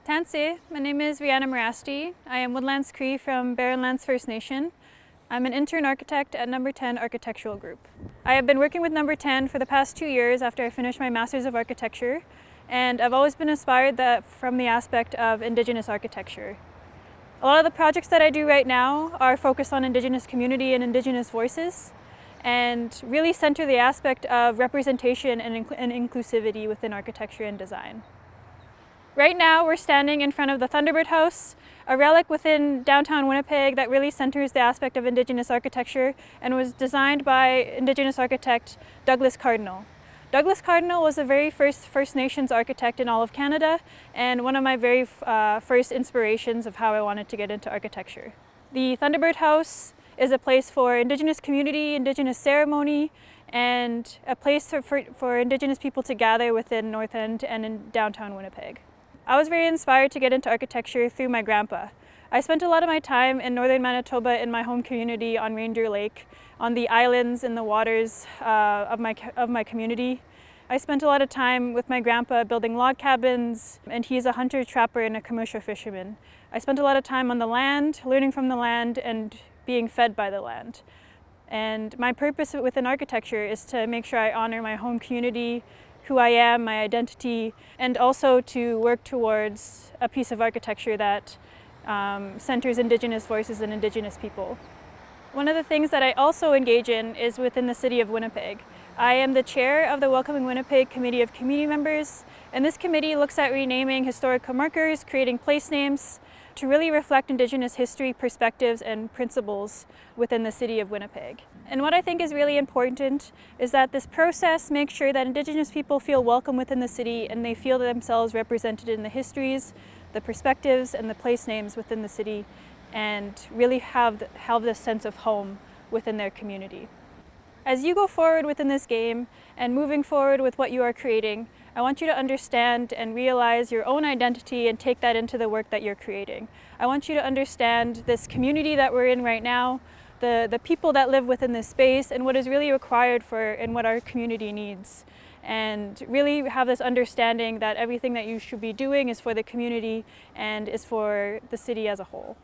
Tansi, my name is Reanna Merasty. I am Woodlands Cree from Barrenlands First Nation. I'm an intern architect at Number 10 Architectural Group. I have been working with Number 10 for the past 2 years after I finished my Masters of Architecture, and I've always been inspired from the aspect of Indigenous architecture. A lot of the projects that I do right now are focused on Indigenous community and Indigenous voices, and really center the aspect of representation and inclusivity within architecture and design. Right now we're standing in front of the Thunderbird House, a relic within downtown Winnipeg that really centers the aspect of Indigenous architecture and was designed by Indigenous architect Douglas Cardinal. Douglas Cardinal was the very first First Nations architect in all of Canada and one of my very first inspirations of how I wanted to get into architecture. The Thunderbird House is a place for Indigenous community, Indigenous ceremony, and a place for Indigenous people to gather within North End and in downtown Winnipeg. I was very inspired to get into architecture through my grandpa. I spent a lot of my time in northern Manitoba in my home community on Reindeer Lake, on the islands and the waters of my community. I spent a lot of time with my grandpa building log cabins, and he's a hunter, trapper, and a commercial fisherman. I spent a lot of time on the land, learning from the land, and being fed by the land. And my purpose within architecture is to make sure I honor my home community, who I am, my identity, and also to work towards a piece of architecture that centers Indigenous voices and Indigenous people. One of the things that I also engage in is within the City of Winnipeg. I am the chair of the Welcoming Winnipeg Committee of Community Members, and this committee looks at renaming historical markers, creating place names, to really reflect Indigenous history, perspectives, and principles within the City of Winnipeg. And what I think is really important is that this process makes sure that Indigenous people feel welcome within the city and they feel themselves represented in the histories, the perspectives, and the place names within the city, and really have this sense of home within their community. As you go forward within this game and moving forward with what you are creating, I want you to understand and realize your own identity and take that into the work that you're creating. I want you to understand this community that we're in right now, the people that live within this space, and what is really required for and what our community needs. And really have this understanding that everything that you should be doing is for the community and is for the city as a whole.